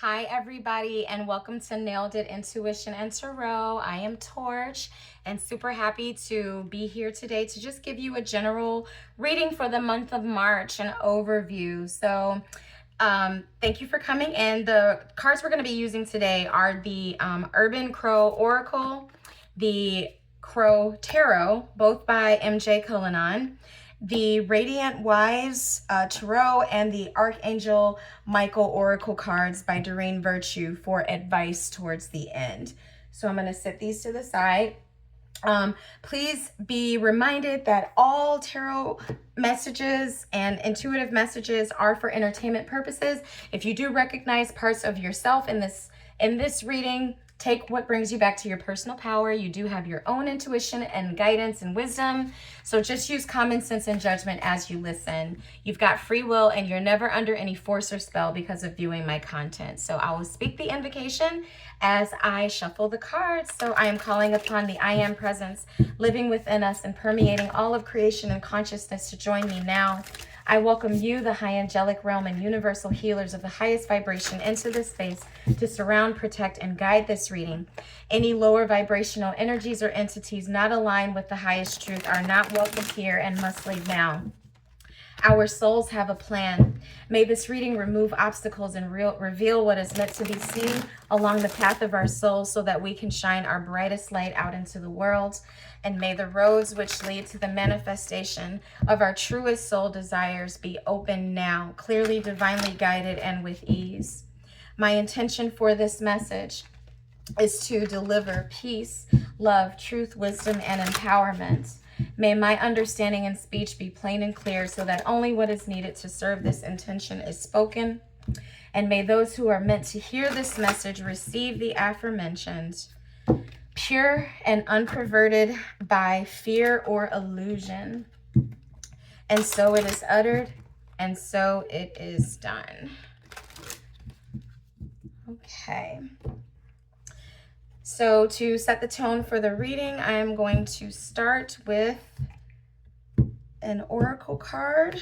Hi, everybody, and welcome to Nailed It Intuition and Tarot. I am Torch and super happy to be here today to just give you a general reading for the month of March, an overview. So, thank you for coming in. The cards we're going to be using today are the Urban Crow Oracle, the Crow Tarot, both by MJ Cullinan, the Radiant Wise Tarot, and the Archangel Michael Oracle cards by Doreen Virtue for advice towards the end. So I'm going to set these to the side. Please be reminded that all tarot messages and intuitive messages are for entertainment purposes. If you do recognize parts of yourself in this reading, take what brings you back to your personal power. You do have your own intuition and guidance and wisdom. So just use common sense and judgment as you listen. You've got free will and you're never under any force or spell because of viewing my content. So I will speak the invocation as I shuffle the cards. So I am calling upon the I Am presence living within us and permeating all of creation and consciousness to join me now. I welcome you, the high angelic realm and universal healers of the highest vibration, into this space to surround, protect, and guide this reading. Any lower vibrational energies or entities not aligned with the highest truth are not welcome here and must leave now. Our souls have a plan. May this reading remove obstacles and reveal what is meant to be seen along the path of our souls so that we can shine our brightest light out into the world. And may the roads which lead to the manifestation of our truest soul desires be open now, clearly, divinely guided, and with ease. My intention for this message is to deliver peace, love, truth, wisdom, and empowerment. May my understanding and speech be plain and clear so that only what is needed to serve this intention is spoken. And may those who are meant to hear this message receive the aforementioned, pure and unperverted by fear or illusion. And so it is uttered, and so it is done. Okay. So to set the tone for the reading, I am going to start with an oracle card.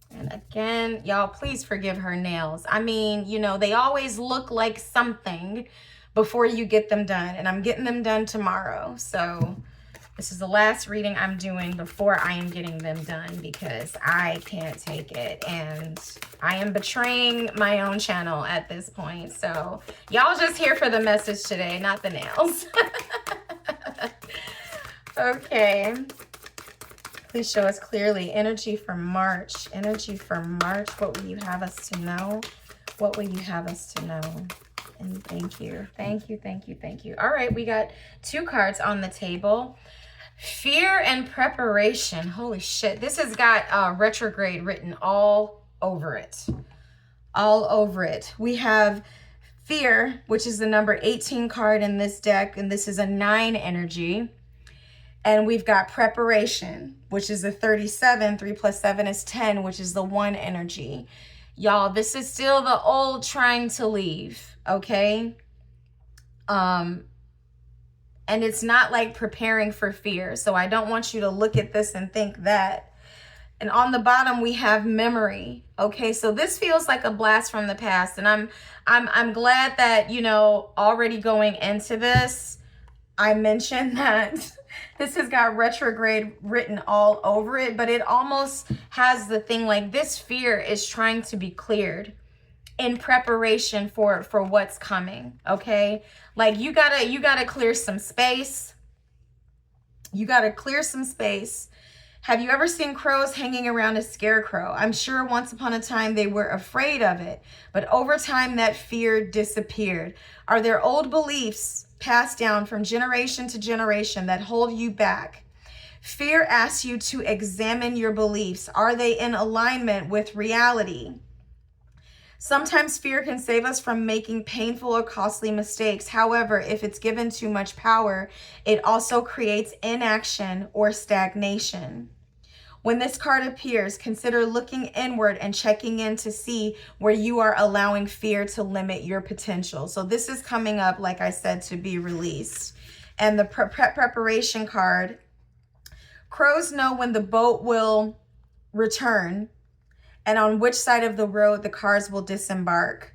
And again, y'all, please forgive her nails. I mean, you know, they always look like something before you get them done. And I'm getting them done tomorrow. So this is the last reading I'm doing before I am getting them done because I can't take it. And I am betraying my own channel at this point. So y'all just here for the message today, not the nails. Okay. Please show us clearly energy for March. Energy for March. What will you have us to know? What will you have us to know? And thank you. Thank you, thank you, thank you. All right, we got two cards on the table. Fear and preparation. Holy shit. This has got retrograde written all over it. All over it. We have fear, which is the number 18 card in this deck, and this is a 9 energy. And we've got preparation, which is a 37. 3 plus 7 is 10, which is the 1 energy. Y'all, this is still the old trying to leave, okay? And it's not like preparing for fear. So I don't want you to look at this and think that. And on the bottom, we have memory. Okay, so this feels like a blast from the past. And I'm glad that, you know, already going into this, I mentioned that this has got retrograde written all over it, but it almost has the thing like this fear is trying to be cleared in preparation for what's coming. Okay, like you gotta clear some space. You gotta clear some space. Have you ever seen crows hanging around a scarecrow? I'm sure once upon a time they were afraid of it, but over time that fear disappeared. Are there old beliefs passed down from generation to generation that hold you back? Fear asks you to examine your beliefs. Are they in alignment with reality? Sometimes fear can save us from making painful or costly mistakes. However, if it's given too much power, it also creates inaction or stagnation. When this card appears, consider looking inward and checking in to see where you are allowing fear to limit your potential. So this is coming up, like I said, to be released. And the preparation card, crows know when the boat will return, and on which side of the road the cars will disembark.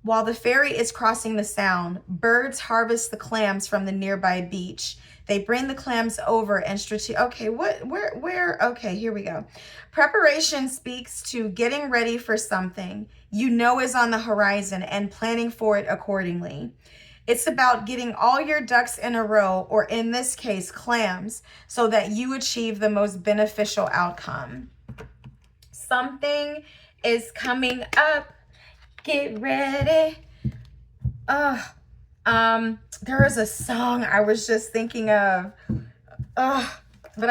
While the ferry is crossing the sound, birds harvest the clams from the nearby beach. They bring the clams over and okay, okay, here we go. Preparation speaks to getting ready for something you know is on the horizon and planning for it accordingly. It's about getting all your ducks in a row, or in this case, clams, so that you achieve the most beneficial outcome. Something is coming up. Get ready. There is a song I was just thinking of. But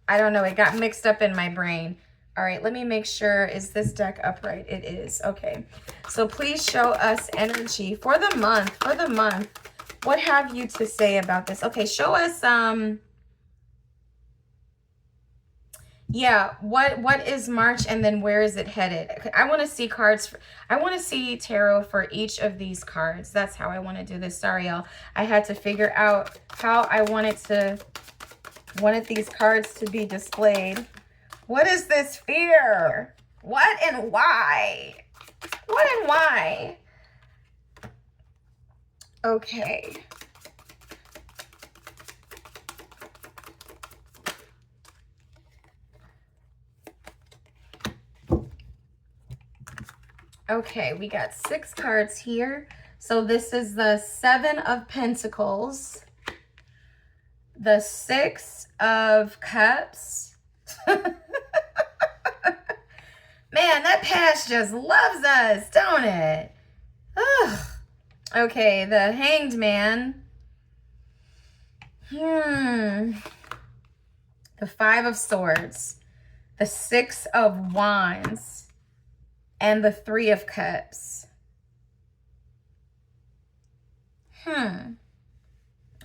I don't know. It got mixed up in my brain. All right, let me make sure. Is this deck upright? It is. Okay. So please show us energy for the month. For the month. What have you to say about this? Okay, show us yeah, what is March, and then where is it headed? I want to see cards. I want to see tarot for each of these cards. That's how I want to do this. Sorry, y'all. I had to figure out how I wanted these cards to be displayed. What is this fear? What and why? What and why? Okay. Okay, we got 6 cards here. So this is the 7 of Pentacles, the 6 of Cups. Man, that past just loves us, don't it? Ugh. Okay, the Hanged Man. The 5 of Swords, the 6 of Wands, and the 3 of Cups.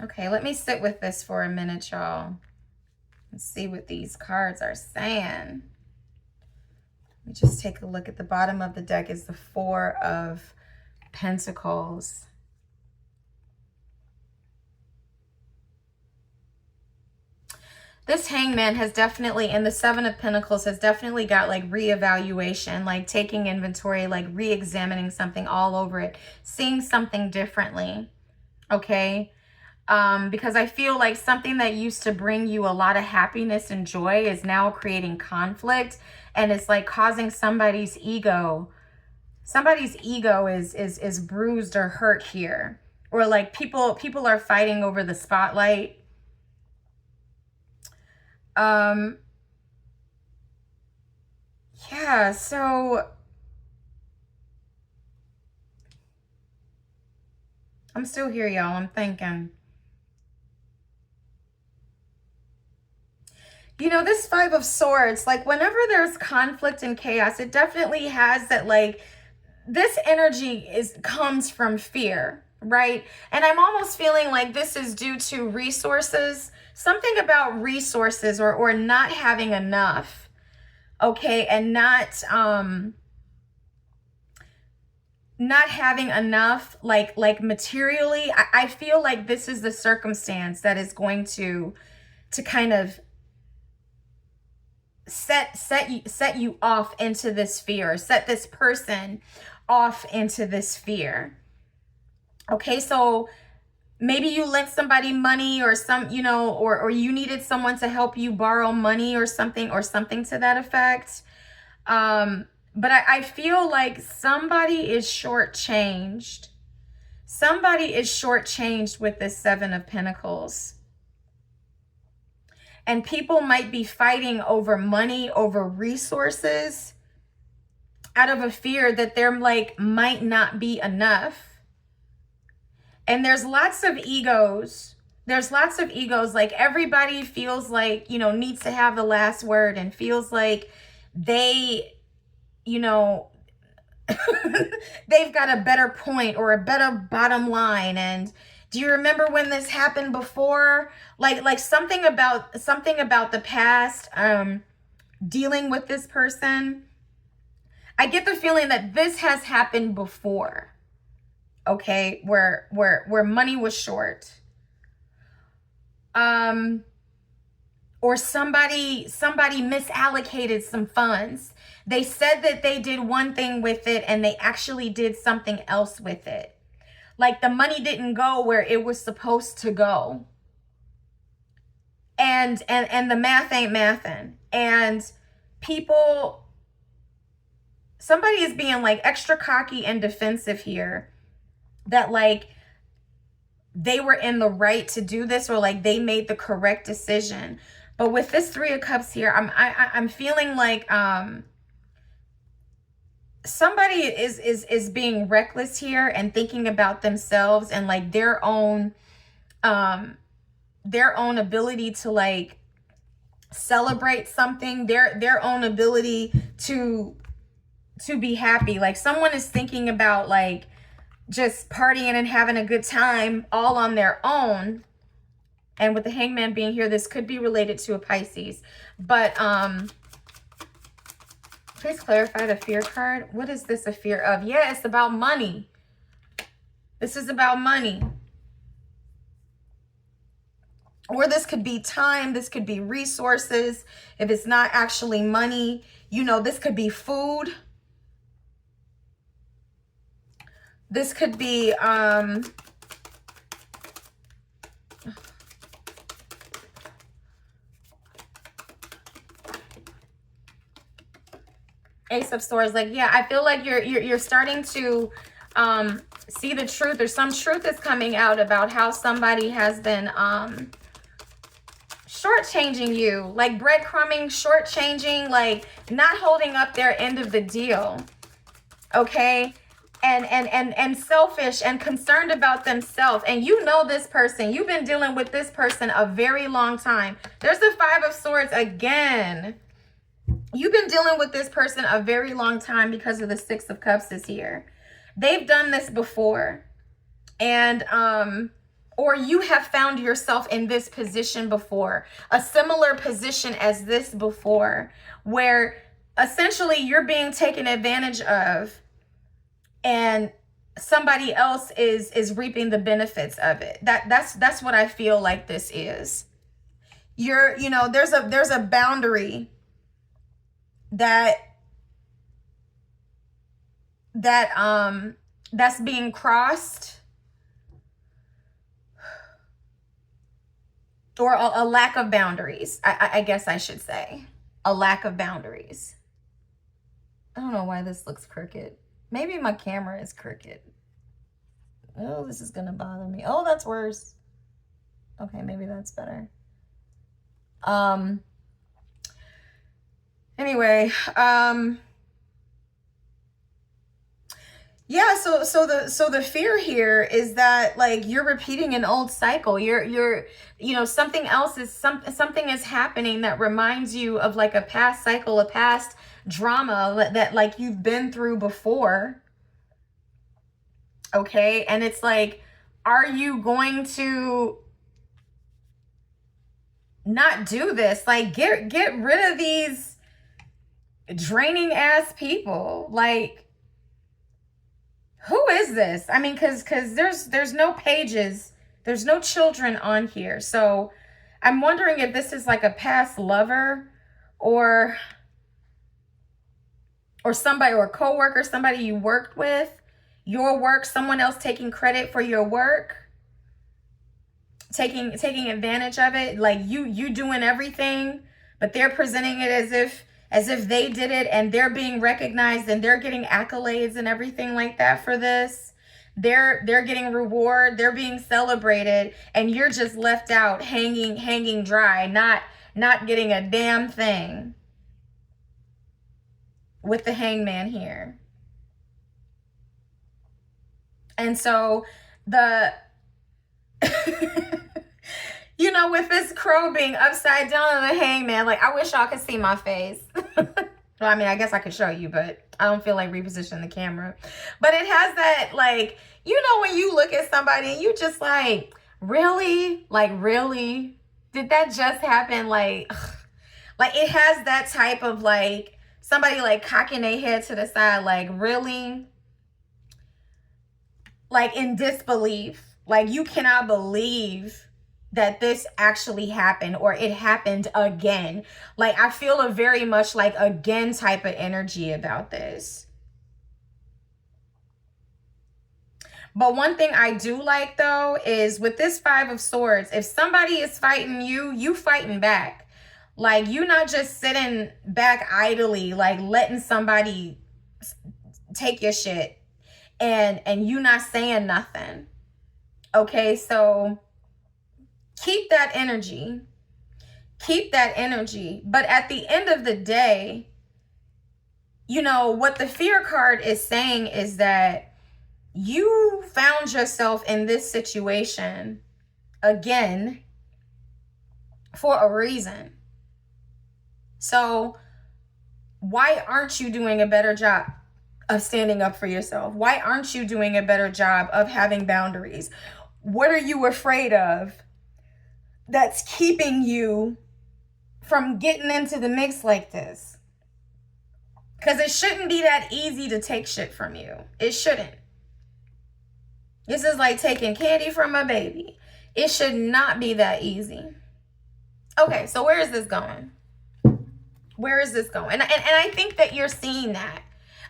Okay, let me sit with this for a minute, y'all. Let's see what these cards are saying. Let me just take a look at the bottom of the deck. Is the 4 of Pentacles. This Hangman has definitely, and the 7 of Pentacles has definitely got like reevaluation, like taking inventory, like re-examining something all over it, seeing something differently, okay? Because I feel like something that used to bring you a lot of happiness and joy is now creating conflict, and it's like causing somebody's ego. Somebody's ego is bruised or hurt here, or like people are fighting over the spotlight. Yeah, so I'm still here, y'all. I'm thinking. You know, this 5 of Swords, like whenever there's conflict and chaos, it definitely has that, like, this energy comes from fear, right? And I'm almost feeling like this is due to resources, something about resources, or not having enough, okay? And not having enough, like materially. I feel like this is the circumstance that is going to kind of set you off into this fear, set this person off into this fear. Okay, so maybe you lent somebody money, or some, you know, or you needed someone to help you borrow money or something to that effect. But I feel like somebody is shortchanged. Somebody is shortchanged with this 7 of Pentacles. And people might be fighting over money, over resources, out of a fear that there like might not be enough. And there's lots of egos. There's lots of egos. Like everybody feels like, you know, needs to have the last word, and feels like they, you know, they've got a better point or a better bottom line. And do you remember when this happened before? Like something about the past, dealing with this person. I get the feeling that this has happened before. Okay, where money was short. or somebody misallocated some funds. They said that they did one thing with it and they actually did something else with it. Like the money didn't go where it was supposed to go. And the math ain't mathin'. And people, somebody is being like extra cocky and defensive here that like they were in the right to do this, or like they made the correct decision. But with this Three of Cups here, I'm feeling like somebody is being reckless here and thinking about themselves and like their own ability to like celebrate something, their own ability to be happy. Like someone is thinking about like just partying and having a good time all on their own. And with the Hangman being here, this could be related to a Pisces. But please clarify the fear card. What is this a fear of? Yeah, it's about money. This is about money. Or this could be time. This could be resources. If it's not actually money, you know, this could be food. This could be Ace of Swords. Like, yeah, I feel like you're starting to see the truth. There's some truth that's coming out about how somebody has been shortchanging you, like breadcrumbing, shortchanging, like not holding up their end of the deal. Okay. And selfish and concerned about themselves. And you know this person. You've been dealing with this person a very long time. There's the Five of Swords again. You've been dealing with this person a very long time because of the Six of Cups is here. They've done this before. And or you have found yourself in this position before, a similar position as this before, where essentially you're being taken advantage of and somebody else is reaping the benefits of it. That's what I feel like this is. You know, there's a boundary that's being crossed, or a lack of boundaries. I guess I should say a lack of boundaries. I don't know why this looks crooked. Maybe my camera is crooked. Oh, this is gonna bother me. Oh, that's worse. Okay, maybe that's better. Anyway, yeah, so the fear here is that like you're repeating an old cycle. You know, something else is something is happening that reminds you of like a past cycle, a past drama that like you've been through before. Okay? And it's like, are you going to not do this? Like get rid of these draining ass people. Like, who is this? I mean, because there's no pages, there's no children on here. So I'm wondering if this is like a past lover or somebody, or a coworker, somebody you worked with, your work, someone else taking credit for your work, taking advantage of it, like you doing everything, but they're presenting it as if they did it, and they're being recognized and they're getting accolades and everything like that for this. They're getting reward, they're being celebrated, and you're just left out hanging dry, not getting a damn thing. With the Hangman here. And so the you know, with this crow being upside down on the Hangman, like I wish y'all could see my face. Well, I mean, I guess I could show you, but I don't feel like repositioning the camera. But it has that, like, you know, when you look at somebody and you just like, really? Like, really? Did that just happen? Like it has that type of like, somebody like cocking their head to the side, like, really? Like in disbelief. Like, you cannot believe that this actually happened, or it happened again. Like, I feel a very much like again type of energy about this. But one thing I do like though is with this Five of Swords, if somebody is fighting you, you fighting back. Like, you not just sitting back idly, like letting somebody take your shit and you not saying nothing. Okay, so keep that energy. Keep that energy. But at the end of the day, you know, what the Fear card is saying is that you found yourself in this situation again for a reason. So why aren't you doing a better job of standing up for yourself? Why aren't you doing a better job of having boundaries? What are you afraid of that's keeping you from getting into the mix like this? Because it shouldn't be that easy to take shit from you. It shouldn't. This is like taking candy from a baby. It should not be that easy. Okay, so where is this going? Where is this going? And I think that you're seeing that.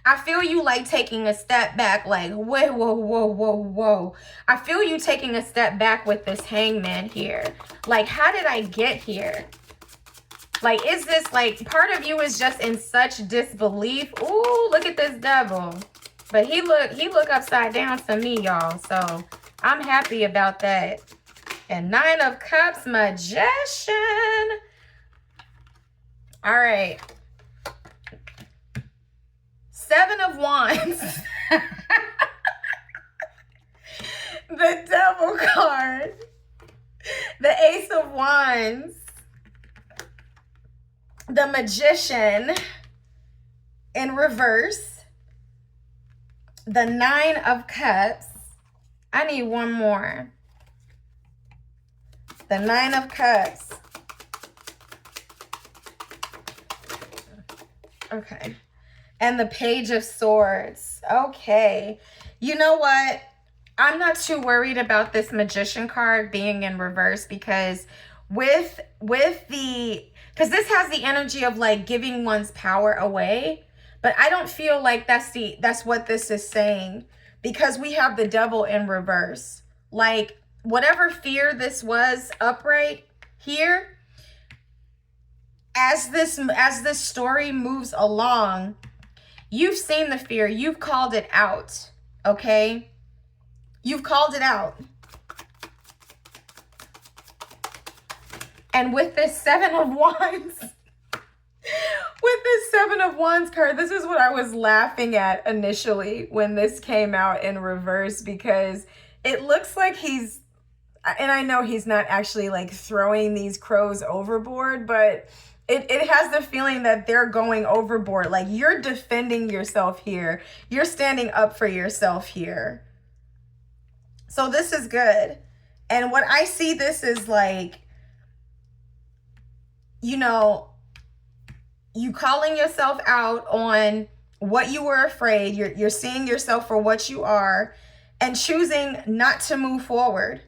I feel you like taking a step back, like, whoa, whoa, whoa, whoa, whoa. I feel you taking a step back with this Hangman here. Like, how did I get here? Like, is this like part of you is just in such disbelief? Ooh, look at this devil. But he look upside down to me, y'all. So I'm happy about that. And Nine of Cups, Magician. All right. Seven of Wands. The Devil card. The Ace of Wands. The Magician in reverse. The Nine of Cups. I need one more. The Nine of Cups. Okay. And the Page of Swords. Okay. You know what? I'm not too worried about this Magician card being in reverse because because this has the energy of like giving one's power away, but I don't feel like that's what this is saying, because we have the Devil in reverse. Like, whatever fear this was upright here, as this story moves along, you've seen the fear, you've called it out, okay? You've called it out. And with this Seven of Wands, with this Seven of Wands card, this is what I was laughing at initially when this came out in reverse, because it looks like he's, and I know he's not actually like throwing these crows overboard, but it has the feeling that they're going overboard. Like, you're defending yourself here. You're standing up for yourself here. So this is good. And what I see this is like, you know, you calling yourself out on what you were afraid. You're seeing yourself for what you are and choosing not to move forward.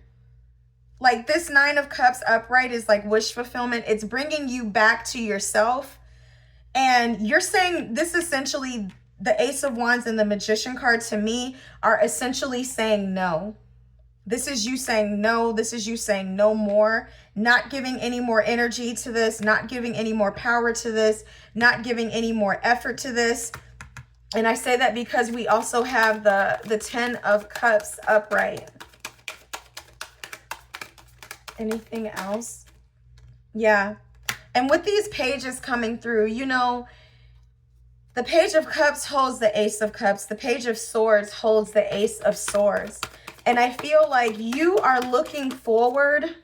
Like, this Nine of Cups upright is like wish fulfillment. It's bringing you back to yourself. And you're saying this essentially, the Ace of Wands and the Magician card to me are essentially saying no. This is you saying no. This is you saying no more. Not giving any more energy to this. Not giving any more power to this. Not giving any more effort to this. And I say that because we also have the Ten of Cups upright. Anything else? Yeah. And with these pages coming through, you know, the Page of Cups holds the Ace of Cups. The Page of Swords holds the Ace of Swords. And I feel like you are looking forward.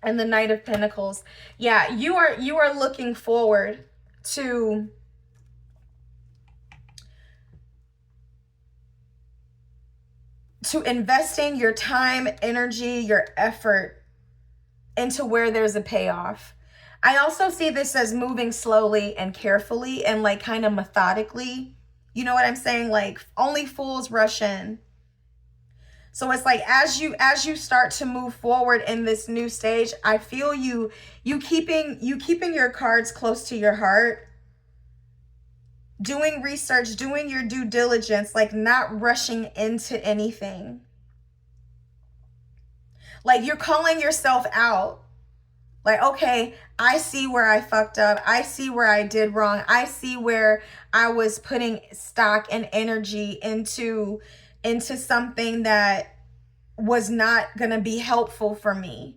And the Knight of Pentacles. Yeah, you are looking forward to investing your time, energy, your effort into where there's a payoff. I also see this as moving slowly and carefully and like kind of methodically. You know what I'm saying? Like, only fools rush in. So it's like as you start to move forward in this new stage, I feel you keeping your cards close to your heart, doing research, doing your due diligence, like not rushing into anything. Like you're calling yourself out. Like, okay, I see where I fucked up. I see where I did wrong. I see where I was putting stock and energy into something that was not going to be helpful for me.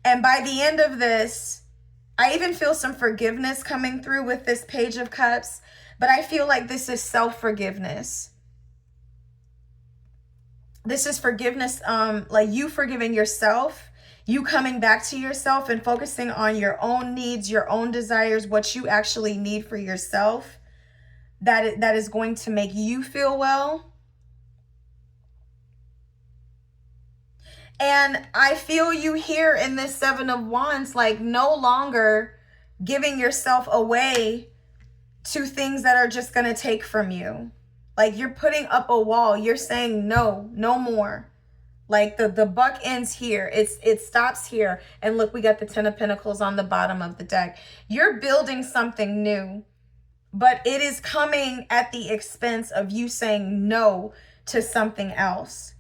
And by the end of this, I even feel some forgiveness coming through with this Page of Cups, but I feel like this is self-forgiveness. This is forgiveness, like you forgiving yourself, you coming back to yourself and focusing on your own needs, your own desires, what you actually need for yourself, that is going to make you feel well. And I feel you here in this Seven of Wands, like no longer giving yourself away to things that are just going to take from you. Like you're putting up a wall. You're saying no more. Like the buck ends here. It stops here. And look, we got the Ten of Pentacles on the bottom of the deck. You're building something new, but it is coming at the expense of you saying no to something else.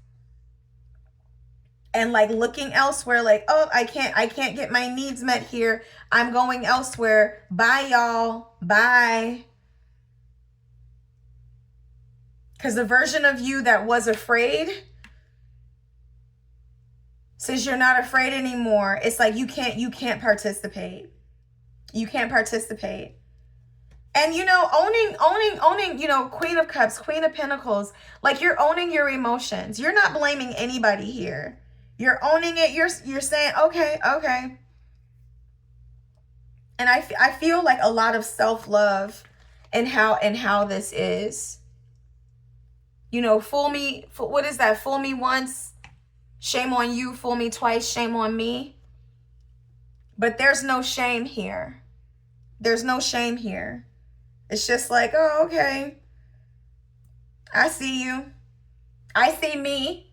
And like looking elsewhere, like, oh, I can't get my needs met here. I'm going elsewhere. Bye, y'all. Bye. Because the version of you that was afraid, since you're not afraid anymore, it's like you can't participate. You can't participate. And you know, owning, you know, Queen of Cups, Queen of Pentacles, like you're owning your emotions. You're not blaming anybody here. You're owning it. You're saying, okay. And I feel like a lot of self-love in how this is. You know, fool me, what is that? Fool me once, shame on you. Fool me twice, shame on me. But there's no shame here. There's no shame here. It's just like, oh, okay. I see you. I see me.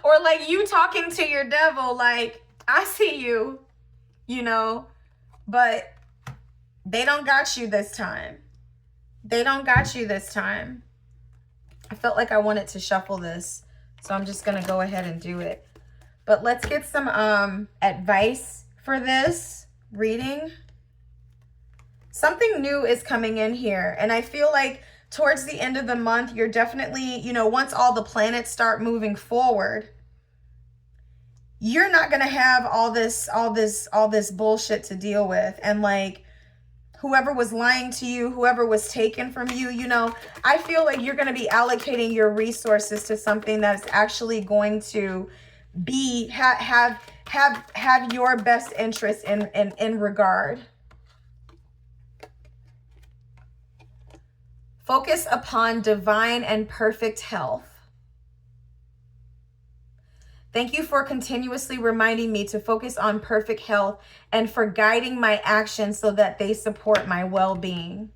Or like you talking to your devil, like, I see you, you know. But they don't got you this time. They don't got you this time. I felt like I wanted to shuffle this, so I'm just going to go ahead and do it. But let's get some advice for this reading. Something new is coming in here, and I feel like towards the end of the month, you're definitely, you know, once all the planets start moving forward, you're not going to have all this bullshit to deal with. And like, whoever was lying to you, whoever was taken from you, you know, I feel like you're going to be allocating your resources to something that's actually going to be, have your best interest in regard. Focus upon divine and perfect health. Thank you for continuously reminding me to focus on perfect health and for guiding my actions so that they support my well-being.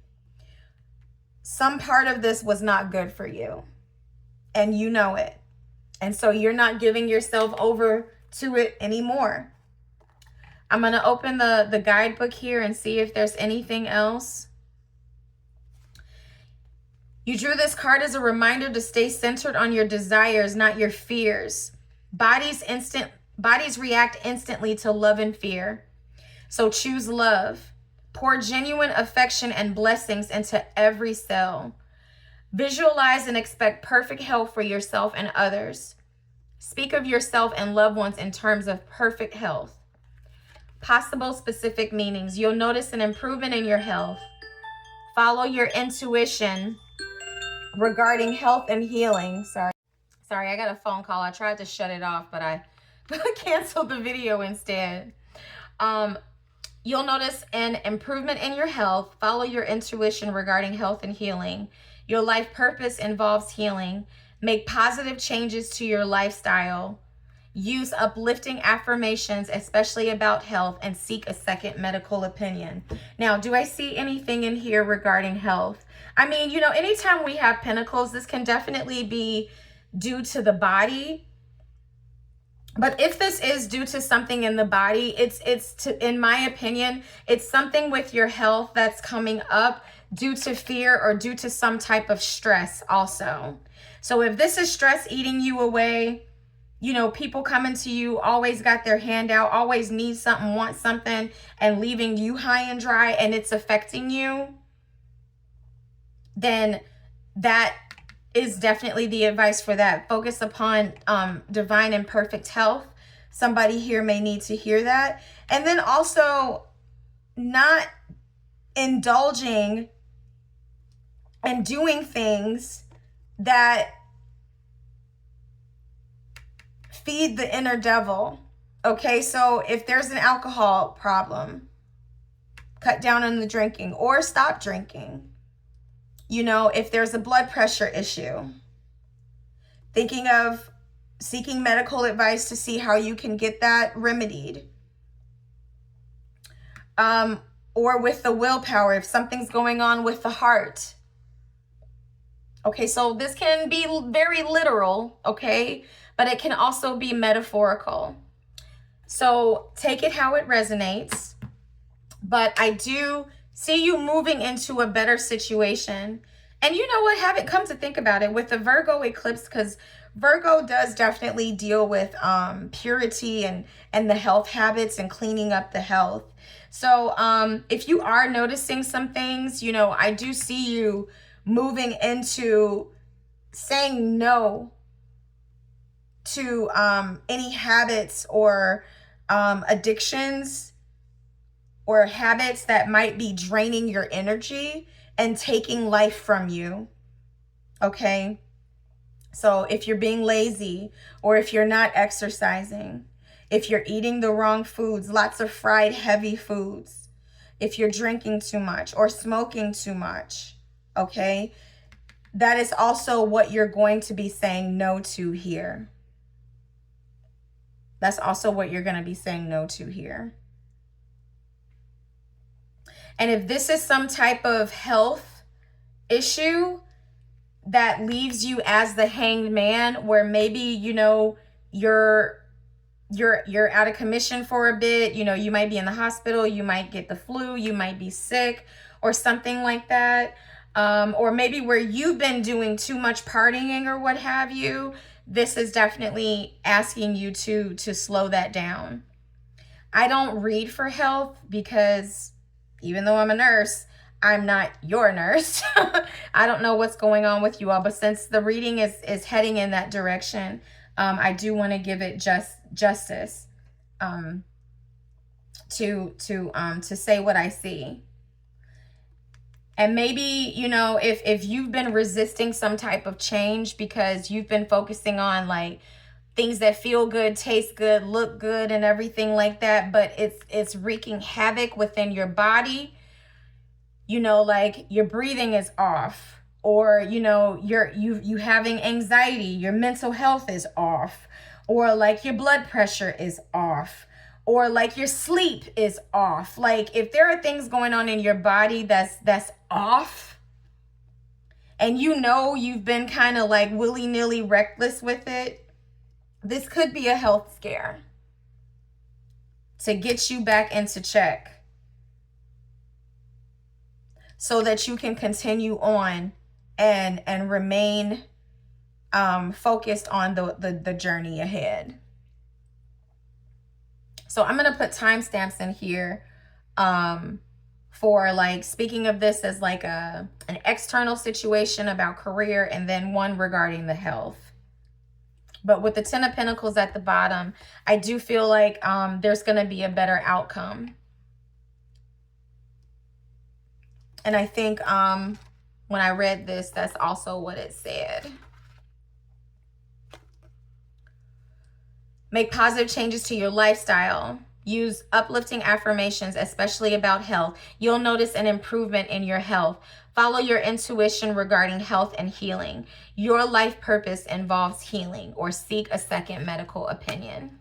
Some part of this was not good for you, and you know it. And so you're not giving yourself over to it anymore. I'm going to open the guidebook here and see if there's anything else. You drew this card as a reminder to stay centered on your desires, not your fears. Bodies react instantly to love and fear. So choose love. Pour genuine affection and blessings into every cell. Visualize and expect perfect health for yourself and others. Speak of yourself and loved ones in terms of perfect health. Possible specific meanings. You'll notice an improvement in your health. Follow your intuition regarding health and healing. Sorry, I got a phone call. I tried to shut it off, but I canceled the video instead. You'll notice an improvement in your health. Follow your intuition regarding health and healing. Your life purpose involves healing. Make positive changes to your lifestyle. Use uplifting affirmations, especially about health, and seek a second medical opinion. Now, do I see anything in here regarding health? I mean, you know, anytime we have pentacles, this can definitely be due to the body. But if this is due to something in the body, in my opinion, it's something with your health that's coming up due to fear or due to some type of stress also. So if this is stress eating you away, you know, people coming to you, always got their hand out, always need something, want something, and leaving you high and dry, and it's affecting you, then that is definitely the advice for that. Focus upon divine and perfect health. Somebody here may need to hear that. And then also not indulging and doing things that feed the inner devil. Okay, so if there's an alcohol problem, cut down on the drinking or stop drinking. You know, if there's a blood pressure issue, thinking of seeking medical advice to see how you can get that remedied. Or with the willpower, if something's going on with the heart. Okay, so this can be very literal, okay? But it can also be metaphorical. So take it how it resonates. But I do see you moving into a better situation. And you know what? Have it come to think about it with the Virgo eclipse, because Virgo does definitely deal with purity and the health habits and cleaning up the health. So if you are noticing some things, you know, I do see you moving into saying no to any habits or addictions or habits that might be draining your energy and taking life from you. Okay? So if you're being lazy, or if you're not exercising, if you're eating the wrong foods, lots of fried, heavy foods, if you're drinking too much or smoking too much, okay? That is also what you're going to be saying no to here. That's also what you're going to be saying no to here. And if this is some type of health issue that leaves you as the hanged man, where maybe, you know, you're out of commission for a bit, you know, you might be in the hospital, you might get the flu, you might be sick or something like that. Or maybe where you've been doing too much partying or what have you, this is definitely asking you to slow that down. I don't read for health because even though I'm a nurse, I'm not your nurse. I don't know what's going on with you all, but since the reading is heading in that direction, I do want to give it justice to say what I see. And maybe, you know, if you've been resisting some type of change because you've been focusing on like things that feel good, taste good, look good and everything like that, but it's wreaking havoc within your body, you know, like your breathing is off, or, you know, you having anxiety, your mental health is off, or like your blood pressure is off, or like your sleep is off. Like if there are things going on in your body that's off, and you know you've been kind of like willy-nilly reckless with it, this could be a health scare to get you back into check so that you can continue on and remain focused on the journey ahead. So I'm going to put timestamps in here for like speaking of this as like an external situation about career, and then one regarding the health. But with the 10 of Pentacles at the bottom, I do feel like there's going to be a better outcome. And I think when I read this, that's also what it said. Make positive changes to your lifestyle. Use uplifting affirmations, especially about health. You'll notice an improvement in your health. Follow your intuition regarding health and healing. Your life purpose involves healing, or seek a second medical opinion.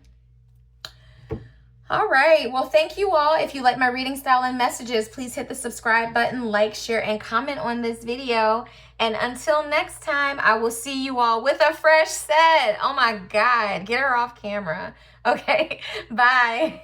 All right. Well, thank you all. If you like my reading style and messages, please hit the subscribe button, like, share, and comment on this video. And until next time, I will see you all with a fresh set. Oh my God, get her off camera. Okay, bye.